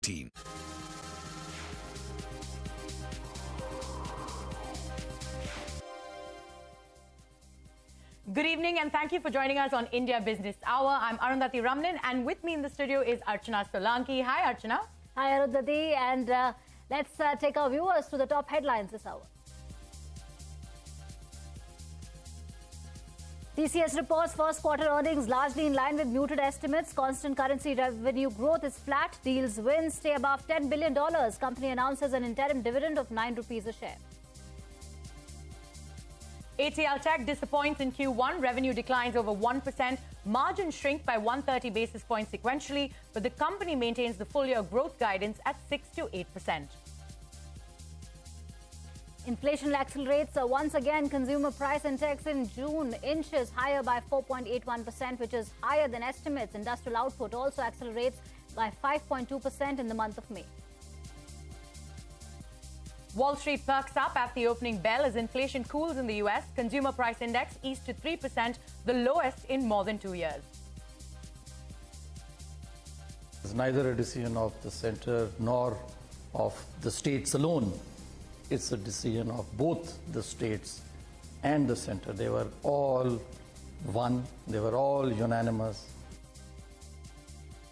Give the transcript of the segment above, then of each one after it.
team. Good evening and thank you for joining us on India Business Hour. I'm Arundhati Ramnan and with me in the studio is Archana Solanki. Hi Archana. Hi Arundhati, and let's take our viewers to the top headlines this hour. TCS reports first quarter earnings largely in line with muted estimates. Constant currency revenue growth is flat. Deals wins stay above $10 billion. Company announces an interim dividend of 9 rupees a share. HCL Tech disappoints in Q1. Revenue declines over 1%. Margins shrink by 130 basis points sequentially, but the company maintains the full-year growth guidance at 6 to 8%. Inflation accelerates. Once again, consumer price index in June inches higher by 4.81%, which is higher than estimates. Industrial output also accelerates by 5.2% in the month of May. Wall Street perks up at the opening bell as inflation cools in the US. Consumer price index eased to 3%, the lowest in more than 2 years. It's neither a decision of the center nor of the states alone. It's a decision of both the states and the center. They were all one. They were all unanimous.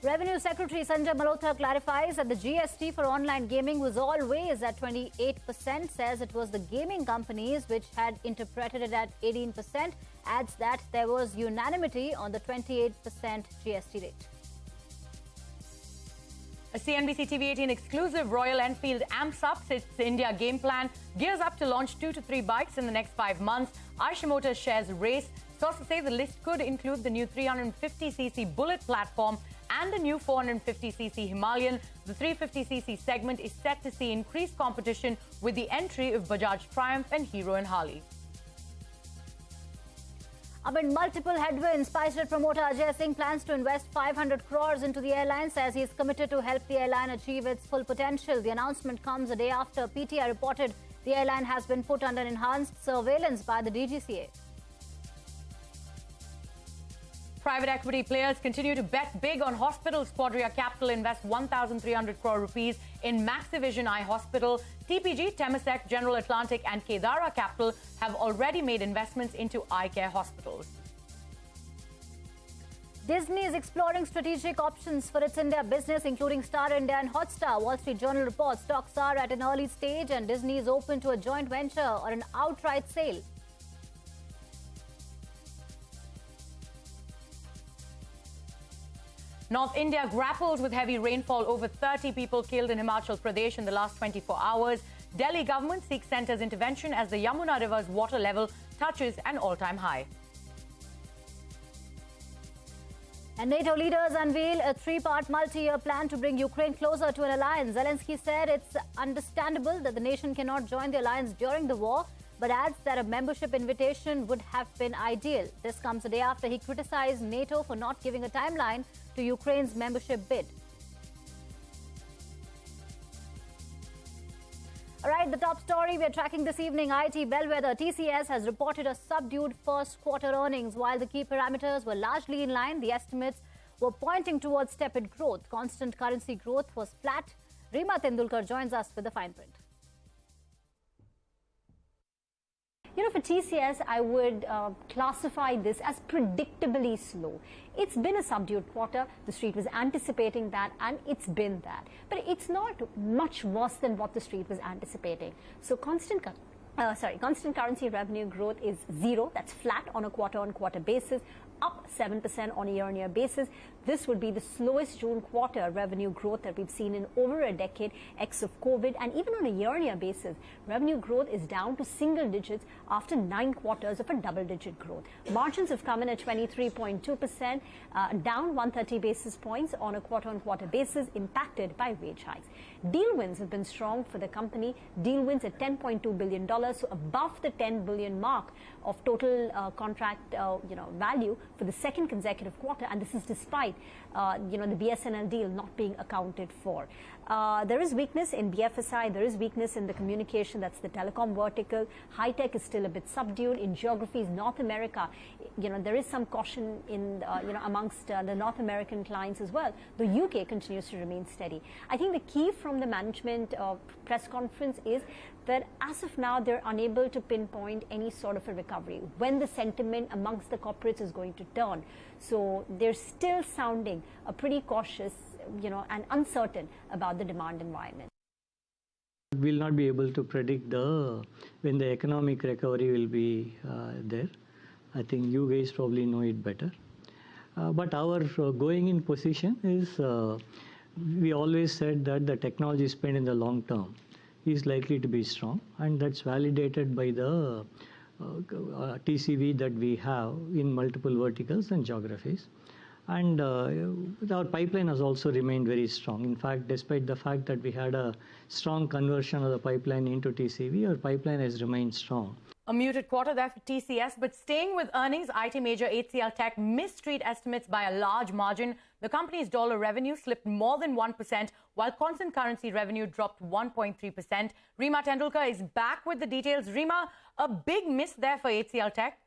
Revenue Secretary Sanjay Malhotra clarifies that the GST for online gaming was always at 28%, says it was the gaming companies which had interpreted it at 18%, adds that there was unanimity on the 28% GST rate. A CNBC-TV18 exclusive, Royal Enfield amps up its India game plan, gears up to launch 2 to 3 bikes in the next 5 months. Eicher Motors shares race. Sources say the list could include the new 350cc Bullet platform and the new 450cc Himalayan. The 350cc segment is set to see increased competition with the entry of Bajaj Triumph and Hero and Harley. Amid multiple headwinds, SpiceJet promoter Ajay Singh plans to invest 500 crores into the airline, says he is committed to help the airline achieve its full potential. The announcement comes a day after PTI reported the airline has been put under enhanced surveillance by the DGCA. Private equity players continue to bet big on hospitals. Quadria Capital invests 1,300 crore rupees in Maxivision Eye Hospital. TPG, Temasek, General Atlantic and Kedara Capital have already made investments into eye care hospitals. Disney is exploring strategic options for its India business, including Star India and Hotstar. Wall Street Journal reports stocks are at an early stage and Disney is open to a joint venture or an outright sale. North India grapples with heavy rainfall. Over 30 people killed in Himachal Pradesh in the last 24 hours. Delhi government seeks centre's intervention as the Yamuna river's water level touches an all-time high. And NATO leaders unveil a 3-part multi-year plan to bring Ukraine closer to an alliance. Zelensky said it's understandable that the nation cannot join the alliance during the war, but adds that a membership invitation would have been ideal. This comes a day after he criticized NATO for not giving a timeline to Ukraine's membership bid. All right, the top story we're tracking this evening, IT bellwether TCS has reported a subdued first quarter earnings. While the key parameters were largely in line, the estimates were pointing towards tepid growth. Constant currency growth was flat. Reema Tendulkar joins us with the fine print. You know, for TCS, I would classify this as predictably slow. It's been a subdued quarter. The street was anticipating that, and it's been that. But it's not much worse than what the street was anticipating. So constant currency revenue growth is 0. That's flat on a quarter-on-quarter basis, up 7% on a year-on-year basis. This would be the slowest June quarter revenue growth that we've seen in over a decade, ex of COVID. And even on a year-on-year basis, revenue growth is down to single digits after 9 quarters of a double-digit growth. Margins have come in at 23.2%, down 130 basis points on a quarter-on-quarter basis, impacted by wage hikes. Deal wins have been strong for the company. Deal wins at $10.2 billion, so above the $10 billion mark of total contract value for the second consecutive quarter, and this is despite the BSNL deal not being accounted for. There is weakness in BFSI, there is weakness in the communication, that's the telecom vertical. High tech is still a bit subdued. In geographies, North America, there is some caution in, amongst the North American clients as well. The UK continues to remain steady. I think the key from the management press conference is that as of now, they're unable to pinpoint any sort of a recovery, when the sentiment amongst the corporates is going to turn. So they're still sounding pretty cautious, and uncertain about the demand environment. We'll not be able to predict when the economic recovery will be there. I think you guys probably know it better. But our going in position is, we always said that the technology spend in the long term is likely to be strong, and that's validated by the TCV that we have in multiple verticals and geographies. And our pipeline has also remained very strong. In fact, despite the fact that we had a strong conversion of the pipeline into TCV, our pipeline has remained strong. A muted quarter there for TCS, but staying with earnings, IT major HCL Tech missed street estimates by a large margin. The company's dollar revenue slipped more than 1%, while constant currency revenue dropped 1.3%. Rima Tendulkar is back with the details. Rima, a big miss there for HCL Tech.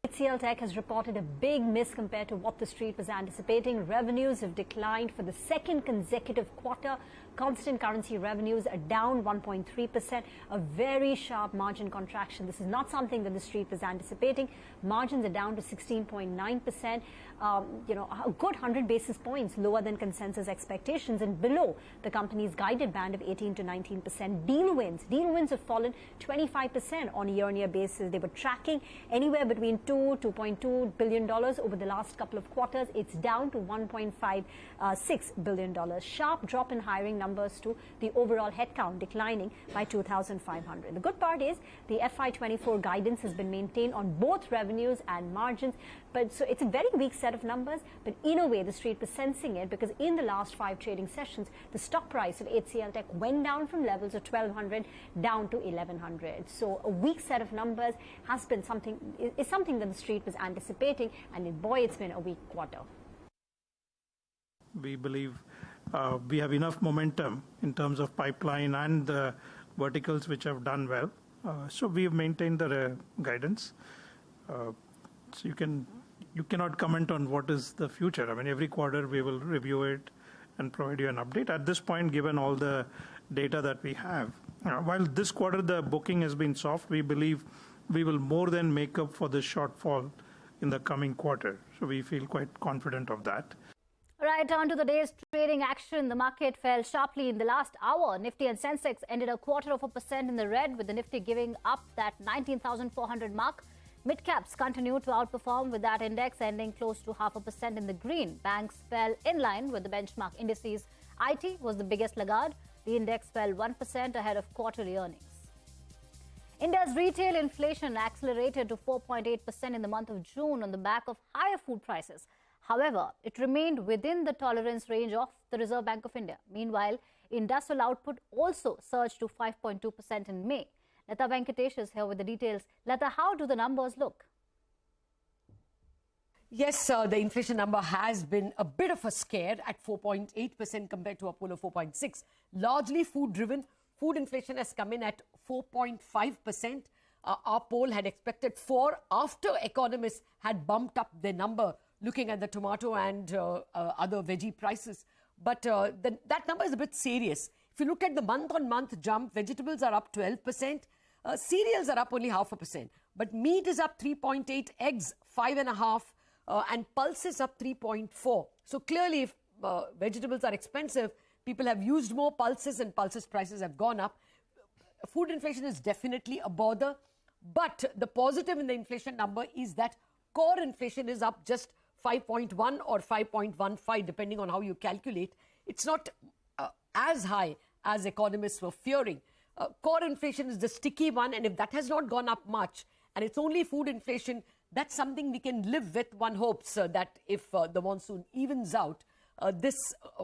HCL Tech has reported a big miss compared to what the street was anticipating. Revenues have declined for the second consecutive quarter. Constant currency revenues are down 1.3%, a very sharp margin contraction. This is not something that the street was anticipating. Margins are down to 16.9%, a good 100 basis points lower than consensus expectations and below the company's guided band of 18 to 19%. Deal wins have fallen 25% on a year-on-year basis. They were tracking anywhere between $2.2 billion over the last couple of quarters. It's down to $1.56 billion. Sharp drop in hiring numbers to the overall headcount declining by 2,500. The good part is the FY24 guidance has been maintained on both revenues and margins. But so it's a very weak set of numbers, but in a way the street was sensing it, because in the last 5 trading sessions, the stock price of HCL Tech went down from levels of 1,200 down to 1,100. So a weak set of numbers has been something that the street was anticipating, and boy, it's been a weak quarter. We believe we have enough momentum in terms of pipeline and the verticals which have done well. So we have maintained the guidance. So you cannot comment on what is the future. I mean, every quarter we will review it and provide you an update. At this point, given all the data that we have, while this quarter the booking has been soft, we believe we will more than make up for the shortfall in the coming quarter. So we feel quite confident of that. Right, on to the day's trading action. The market fell sharply in the last hour. Nifty and Sensex ended 0.25% in the red, with the Nifty giving up that 19,400 mark. Mid-caps continued to outperform, with that index ending close to 0.5% in the green. Banks fell in line with the benchmark indices. IT was the biggest laggard. The index fell 1% ahead of quarterly earnings. India's retail inflation accelerated to 4.8% in the month of June on the back of higher food prices. However, it remained within the tolerance range of the Reserve Bank of India. Meanwhile, industrial output also surged to 5.2% in May. Lata Venkatesh is here with the details. Lata, how do the numbers look? Yes, the inflation number has been a bit of a scare at 4.8% compared to Apollo 4.6. Largely food-driven. Food inflation has come in at 4.5%. Our poll had expected 4% after economists had bumped up their number, looking at the tomato and other veggie prices. But that number is a bit serious. If you look at the month-on-month jump, vegetables are up 12%. Cereals are up only 0.5%. But meat is up 3.8%, eggs 5.5%, and pulses up 3.4%. So clearly, if vegetables are expensive, people have used more pulses and pulses prices have gone up. Food inflation is definitely a bother. But the positive in the inflation number is that core inflation is up just 5.1 or 5.15, depending on how you calculate. It's not as high as economists were fearing. Core inflation is the sticky one, and if that has not gone up much, and it's only food inflation, that's something we can live with. One hopes that if the monsoon evens out, this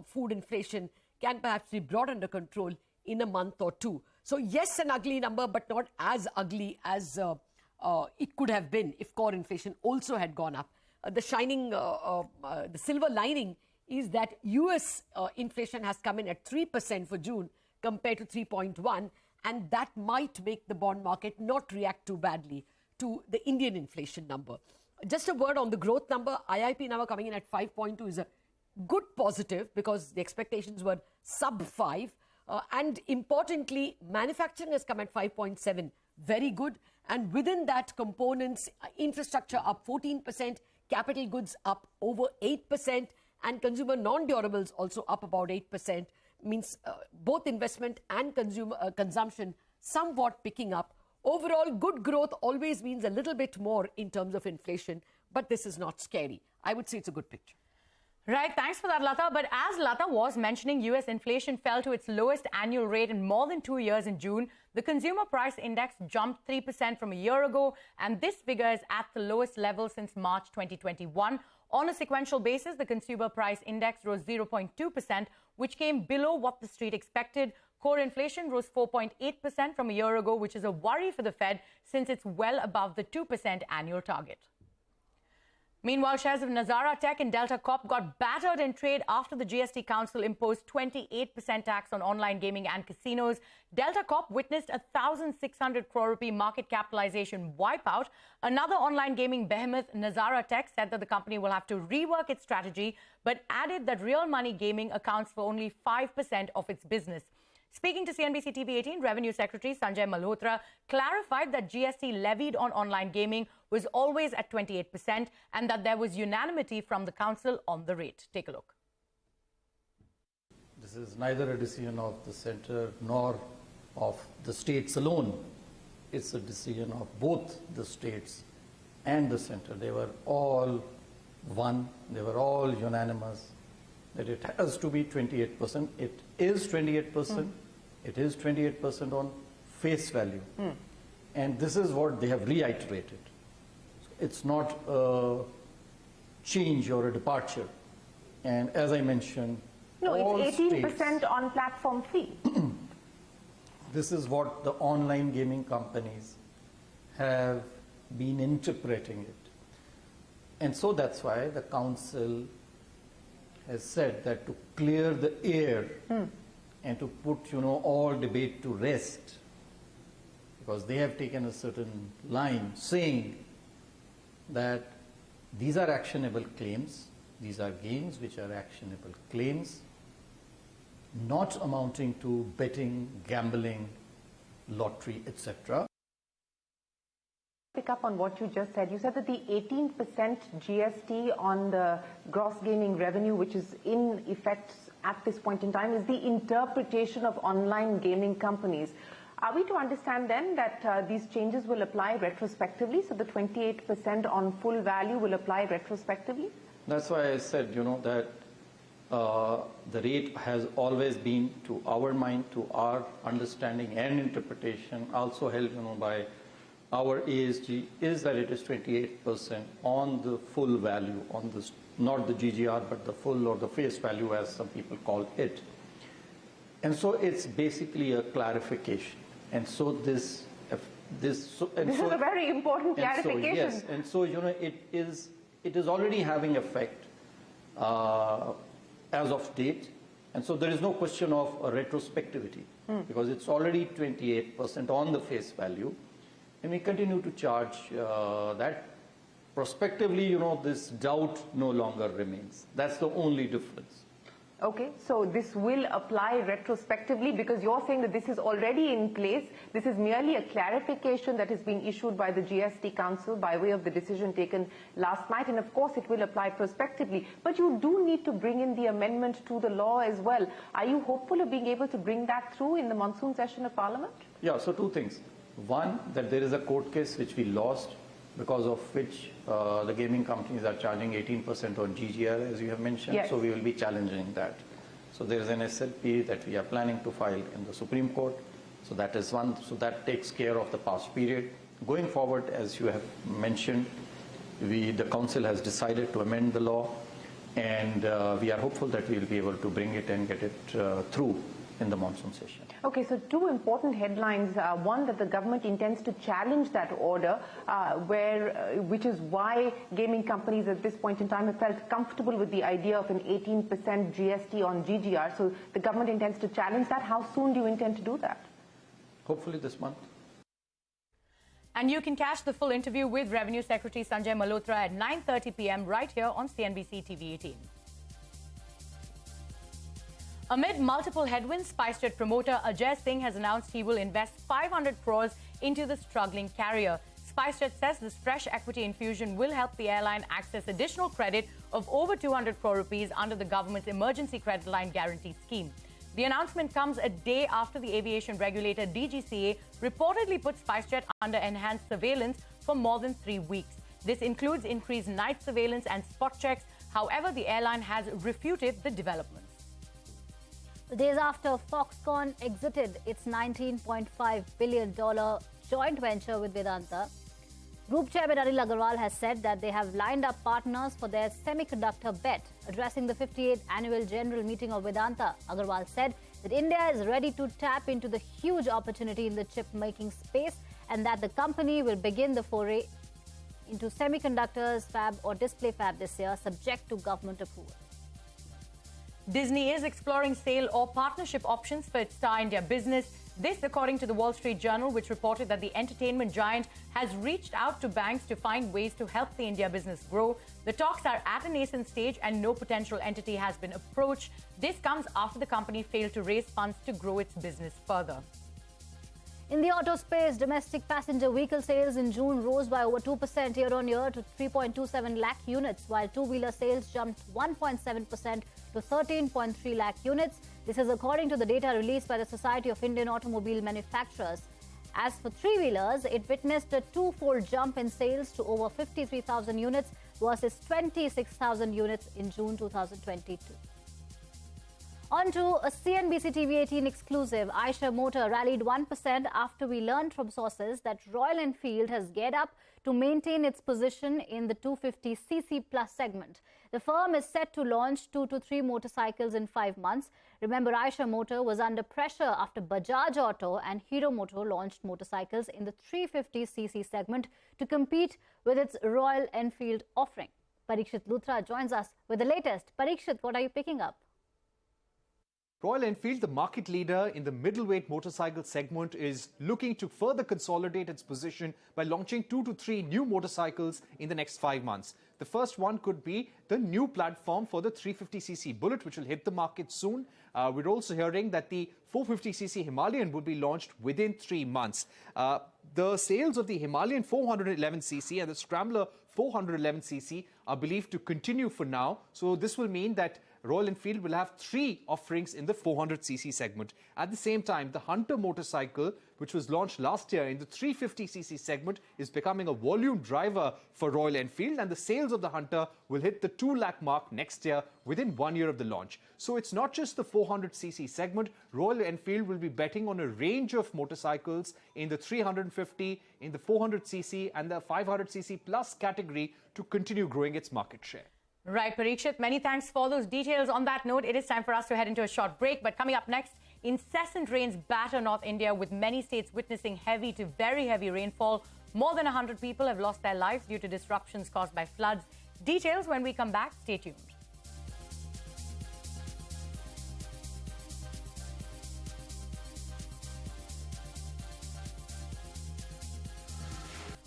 food inflation can perhaps be brought under control in a month or two. So yes, an ugly number, but not as ugly as it could have been if core inflation also had gone up. the silver lining is that US inflation has come in at 3% for June compared to 3.1%, and that might make the bond market not react too badly to the Indian inflation number. Just a word on the growth number. IIP now coming in at 5.2 is a good positive because the expectations were sub 5. And importantly, manufacturing has come at 5.7, very good. And within that, components, infrastructure up 14%, capital goods up over 8%, and consumer non-durables also up about 8%. Means both investment and consumption somewhat picking up. Overall, good growth always means a little bit more in terms of inflation, but this is not scary. I would say it's a good picture. Right, thanks for that, Lata. But as Lata was mentioning, US inflation fell to its lowest annual rate in more than 2 years in June. The consumer price index jumped 3% from a year ago, and this figure is at the lowest level since March 2021. On a sequential basis, the consumer price index rose 0.2%, which came below what the street expected. Core inflation rose 4.8% from a year ago, which is a worry for the Fed since it's well above the 2% annual target. Meanwhile, shares of Nazara Tech and Delta Corp got battered in trade after the GST Council imposed 28% tax on online gaming and casinos. Delta Corp witnessed a 1,600 crore rupee market capitalization wipeout. Another online gaming behemoth, Nazara Tech, said that the company will have to rework its strategy, but added that real money gaming accounts for only 5% of its business. Speaking to CNBC-TV18, Revenue Secretary Sanjay Malhotra clarified that GST levied on online gaming was always at 28% and that there was unanimity from the council on the rate. Take a look. This is neither a decision of the center nor of the states alone. It's a decision of both the states and the center. They were all one, they were all unanimous that it has to be 28%. It is 28%. It is 28% on face value. And this is what they have reiterated. It's not a change or a departure. And as I mentioned, no, it's 18% on platform fee. This is what the online gaming companies have been interpreting it. And so that's why the council has said that to clear the air and to put, all debate to rest, because they have taken a certain line saying that these are actionable claims, these are gains which are actionable claims, not amounting to betting, gambling, lottery, etc. Pick up on what you just said. You said that the 18% GST on the gross gaming revenue, which is in effect at this point in time, is the interpretation of online gaming companies. Are we to understand then that these changes will apply retrospectively? So the 28% on full value will apply retrospectively? That's why I said, that the rate has always been, to our mind, to our understanding and interpretation, also held, by our ASG, is that it is 28% on the full value, on the, not the GGR, but the full or the face value, as some people call it. And so it's basically a clarification. And so this is a very important clarification. So, yes, and so it is already having effect as of date, and so there is no question of a retrospectivity because it's already 28% on the face value, and we continue to charge that. Prospectively, this doubt no longer remains. That's the only difference. Okay, so this will apply retrospectively because you're saying that this is already in place. This is merely a clarification that is being issued by the GST Council by way of the decision taken last night, and of course it will apply prospectively. But you do need to bring in the amendment to the law as well. Are you hopeful of being able to bring that through in the monsoon session of Parliament? Yeah, so two things. One, that there is a court case which we lost, because of which the gaming companies are charging 18% on GGR, as you have mentioned. Yes. So we will be challenging that. So there is an SLP that we are planning to file in the Supreme Court. So that is one. So that takes care of the past period. Going forward, as you have mentioned, the Council has decided to amend the law, and we are hopeful that we will be able to bring it and get it through in the monsoon session. Okay, so two important headlines. One, that the government intends to challenge that order, which is why gaming companies at this point in time have felt comfortable with the idea of an 18% GST on GGR. So the government intends to challenge that. How soon do you intend to do that? Hopefully this month. And you can catch the full interview with Revenue Secretary Sanjay Malhotra at 9:30 p.m. right here on CNBC-TV18. Amid multiple headwinds, SpiceJet promoter Ajay Singh has announced he will invest 500 crores into the struggling carrier. SpiceJet says this fresh equity infusion will help the airline access additional credit of over 200 crore rupees under the government's emergency credit line guarantee scheme. The announcement comes a day after the aviation regulator DGCA reportedly put SpiceJet under enhanced surveillance for more than 3 weeks. This includes increased night surveillance and spot checks. However, the airline has refuted the developments. The days after Foxconn exited its $19.5 billion joint venture with Vedanta, Group Chairman Anil Agarwal has said that they have lined up partners for their semiconductor bet. Addressing the 58th annual general meeting of Vedanta, Agarwal said that India is ready to tap into the huge opportunity in the chip-making space and that the company will begin the foray into semiconductors fab or display fab this year, subject to government approval. Disney is exploring sale or partnership options for its Star India business. This, according to the Wall Street Journal, which reported that the entertainment giant has reached out to banks to find ways to help the India business grow. The talks are at a nascent stage and no potential entity has been approached. This comes after the company failed to raise funds to grow its business further. In the auto space, domestic passenger vehicle sales in June rose by over 2% year-on-year to 3.27 lakh units, while two-wheeler sales jumped 1.7% to 13.3 lakh units. This is according to the data released by the Society of Indian Automobile Manufacturers. As for three-wheelers, it witnessed a two-fold jump in sales to over 53,000 units versus 26,000 units in June 2022. On to a CNBC-TV18 exclusive. Eicher Motor rallied 1% after we learned from sources that Royal Enfield has geared up to maintain its position in the 250cc plus segment. The firm is set to launch 2 to 3 motorcycles in 5 months. Remember, Eicher Motor was under pressure after Bajaj Auto and Hero Motor launched motorcycles in the 350cc segment to compete with its Royal Enfield offering. Parikshit Luthra joins us with the latest. Parikshit, what are you picking up? Royal Enfield, the market leader in the middleweight motorcycle segment, is looking to further consolidate its position by launching 2 to 3 new motorcycles in the next 5 months. The first one could be the new platform for the 350cc Bullet, which will hit the market soon. We're also hearing that the 450cc Himalayan will be launched within 3 months. The sales of the Himalayan 411cc and the Scrambler 411cc are believed to continue for now. So this will mean that Royal Enfield will have 3 offerings in the 400cc segment. At the same time, the Hunter motorcycle, which was launched last year in the 350cc segment, is becoming a volume driver for Royal Enfield, and the sales of the Hunter will hit the 2 lakh mark next year within 1 year of the launch. So it's not just the 400cc segment. Royal Enfield will be betting on a range of motorcycles in the 350, in the 400cc and the 500cc plus category to continue growing its market share. Right, Parikshit, many thanks for those details. On that note, it is time for us to head into a short break. But coming up next, incessant rains batter North India, with many states witnessing heavy to very heavy rainfall. More than 100 people have lost their lives due to disruptions caused by floods. Details when we come back. Stay tuned.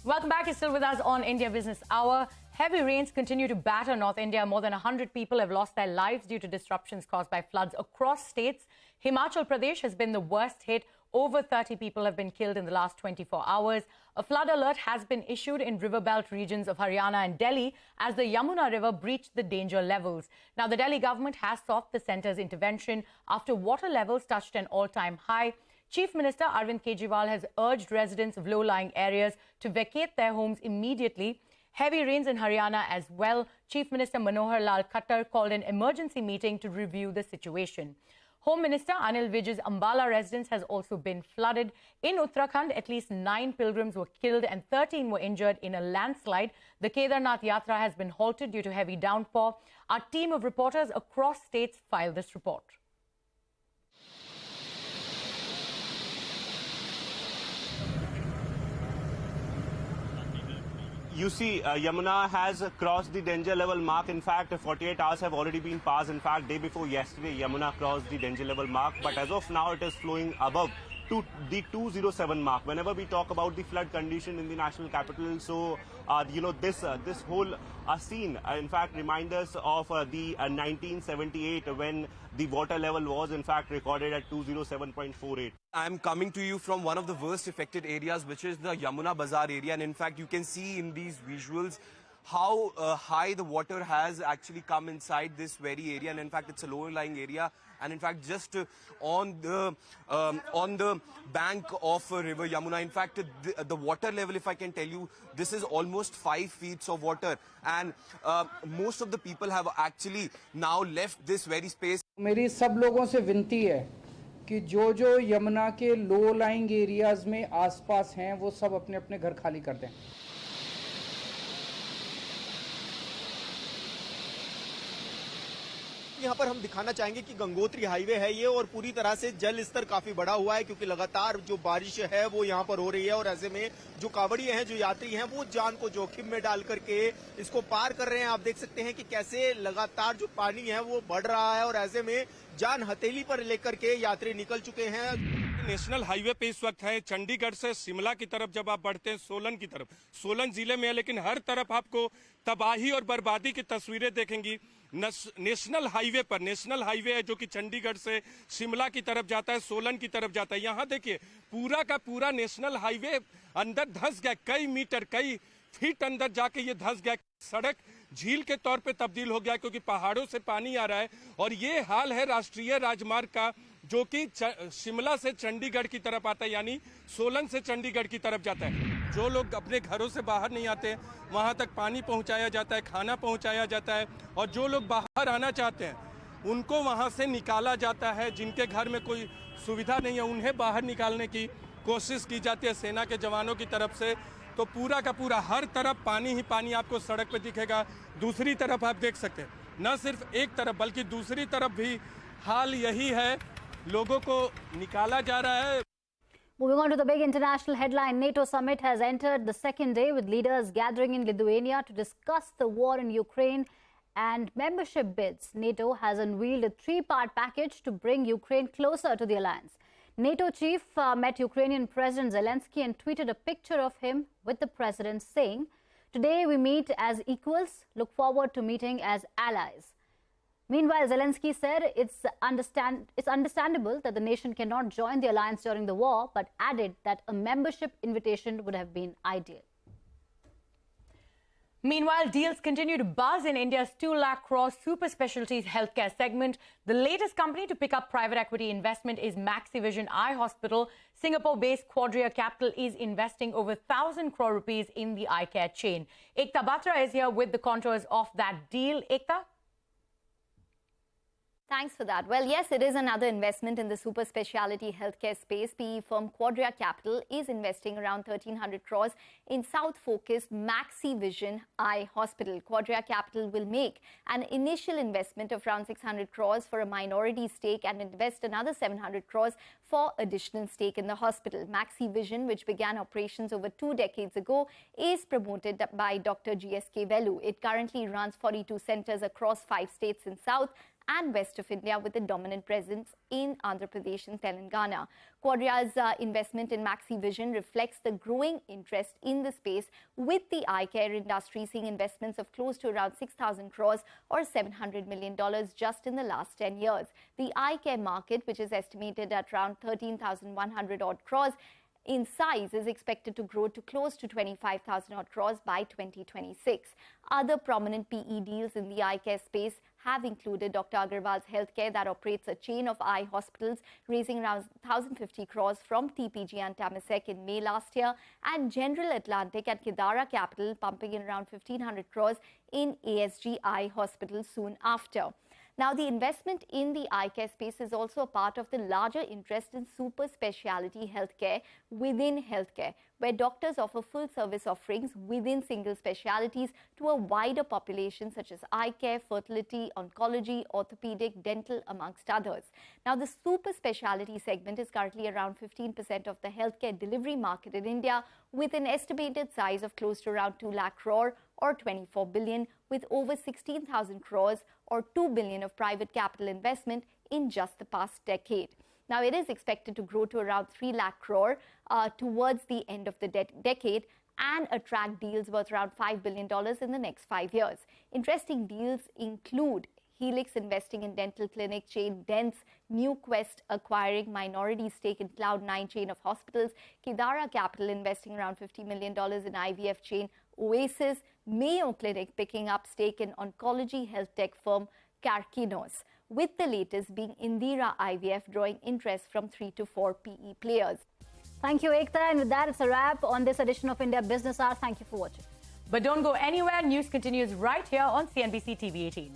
Welcome back. You're still with us on India Business Hour. Heavy rains continue to batter North India. More than 100 people have lost their lives due to disruptions caused by floods across states. Himachal Pradesh has been the worst hit. Over 30 people have been killed in the last 24 hours. A flood alert has been issued in riverbelt regions of Haryana and Delhi as the Yamuna River breached the danger levels. Now, the Delhi government has sought the centre's intervention after water levels touched an all-time high. Chief Minister Arvind Kejriwal has urged residents of low-lying areas to vacate their homes immediately. Heavy rains in Haryana as well. Chief Minister Manohar Lal Khattar called an emergency meeting to review the situation. Home Minister Anil Vij's Ambala residence has also been flooded. In Uttarakhand, at least 9 pilgrims were killed and 13 were injured in a landslide. The Kedarnath Yatra has been halted due to heavy downpour. Our team of reporters across states filed this report. you see, Yamuna has crossed the danger level mark. In fact, 48 hours have already been passed. In fact, day before yesterday, Yamuna crossed the danger level mark. But as of now, it is flowing above to the 207 mark. Whenever we talk about the flood condition in the national capital, so this whole scene, in fact, reminds us of the 1978 when the water level was in fact recorded at 207.48. I'm coming to you from one of the worst affected areas, which is the Yamuna Bazaar area, and in fact, you can see in these visuals how high the water has actually come inside this very area, and in fact, it's a low-lying area. And in fact, just on the bank of River Yamuna, in fact, the water level, if I can tell you, this is almost 5 feet of water. And most of the people have actually now left this very space. मेरी सब लोगों से विनती है कि जो यमुना के low lying areas में आसपास हैं वो सब अपने अपने घर खाली कर दें। यहाँ पर हम दिखाना चाहेंगे कि गंगोत्री हाईवे है ये और पूरी तरह से जल स्तर काफी बढ़ा हुआ है क्योंकि लगातार जो बारिश है वो यहाँ पर हो रही है और ऐसे में जो कांवड़िए हैं, जो यात्री हैं, वो जान को जोखिम में डाल करके इसको पार कर रहे हैं। आप देख सकते हैं कि कैसे लगातार जो पानी है वो बढ़ रहा है और ऐसे में जान हथेली पर लेकर के यात्री निकल चुके हैं। नेशनल हाईवे पे इस वक्त है, चंडीगढ़ से शिमला की तरफ जब आप बढ़ते हैं, सोलन की तरफ, सोलन जिले में है, लेकिन हर तरफ आपको तबाही और बर्बादी की तस्वीरें देखेंगी। नेशनल हाईवे पर, नेशनल हाईवे है जो कि चंडीगढ़ से शिमला की तरफ जाता है, सोलन की तरफ जाता है। यहाँ देखिए पूरा का पूरा नेशनल हाईवे अंदर धंस गया, कई मीटर कई फीट अंदर जाके ये धंस गया। सड़क झील के तौर पे तब्दील हो गया क्योंकि पहाड़ों से पानी आ रहा है। और ये हाल है राष्ट्रीय राजमार्ग का जो कि शिमला से चंडीगढ़ की तरफ आता है, यानी सोलन से चंडीगढ़ की तरफ जाता है। जो लोग अपने घरों से बाहर नहीं आते वहां तक पानी पहुंचाया जाता है, खाना पहुंचाया जाता है, और जो लोग बाहर आना चाहते हैं उनको वहां से निकाला जाता है। जिनके घर में कोई सुविधा नहीं है उन्हें बाहर निकालने की कोशिश की जाती है सेना के जवानों की तरफ से। तो पूरा का पूरा हर तरफ पानी ही पानी आपको सड़क पे दिखेगा। दूसरी तरफ आप देख सकते हैं, न सिर्फ एक तरफ बल्कि दूसरी तरफ भी हाल यही है, लोगों को निकाला जा रहा है। Moving on to the big international headline, NATO summit has entered the second day with leaders gathering in Lithuania to discuss the war in Ukraine and membership bids. NATO has unveiled a three-part package to bring Ukraine closer to the alliance. NATO chief met Ukrainian President Zelensky and tweeted a picture of him with the president saying, "Today we meet as equals, look forward to meeting as allies." Meanwhile, Zelensky said it's understandable that the nation cannot join the alliance during the war, but added that a membership invitation would have been ideal. Meanwhile, deals continue to buzz in India's 2 lakh crore super specialties healthcare segment. The latest company to pick up private equity investment is Maxivision Eye Hospital. Singapore-based Quadria Capital is investing over 1,000 crore rupees in the eye care chain. Ekta Batra is here with the contours of that deal. Ekta? Thanks for that. Well, yes, it is another investment in the super speciality healthcare space. PE firm Quadria Capital is investing around 1,300 crores in South-focused Maxivision Eye Hospital. Quadria Capital will make an initial investment of around 600 crores for a minority stake and invest another 700 crores for additional stake in the hospital. Maxivision, which began operations over 2 decades ago, is promoted by Dr. GSK Velu. It currently runs 42 centers across 5 states in South and west of India, with a dominant presence in Andhra Pradesh and Telangana. Quadria's investment in Maxivision reflects the growing interest in the space, with the eye care industry seeing investments of close to around 6,000 crores or $700 million just in the last 10 years. The eye care market, which is estimated at around 13,100 odd crores in size, is expected to grow to close to 25,000 odd crores by 2026. Other prominent PE deals in the eye care space have included Dr. Agarwal's Healthcare, that operates a chain of eye hospitals, raising around 1,050 crores from TPG and Temasek in May last year, and General Atlantic and Kedara Capital pumping in around 1,500 crores in ASG Eye Hospital soon after. Now, the investment in the eye care space is also a part of the larger interest in super specialty healthcare within healthcare, where doctors offer full service offerings within single specialties to a wider population such as eye care, fertility, oncology, orthopedic, dental, amongst others. Now, the super specialty segment is currently around 15% of the healthcare delivery market in India, with an estimated size of close to around 2 lakh crore or 24 billion, with over 16,000 crores or 2 billion of private capital investment in just the past decade. Now, it is expected to grow to around 3 lakh crore towards the end of the decade and attract deals worth around $5 billion in the next 5 years. Interesting deals include Helix investing in dental clinic chain Dent's, New Quest acquiring minority stake in Cloud9 chain of hospitals, Kedara Capital investing around $50 million in IVF chain Oasis, Mayo Clinic picking up stake in oncology health tech firm Carcinos, with the latest being Indira IVF drawing interest from 3 to 4 PE players. Thank you, Ekta. And with that, it's a wrap on this edition of India Business Hour. Thank you for watching. But don't go anywhere. News continues right here on CNBC TV 18.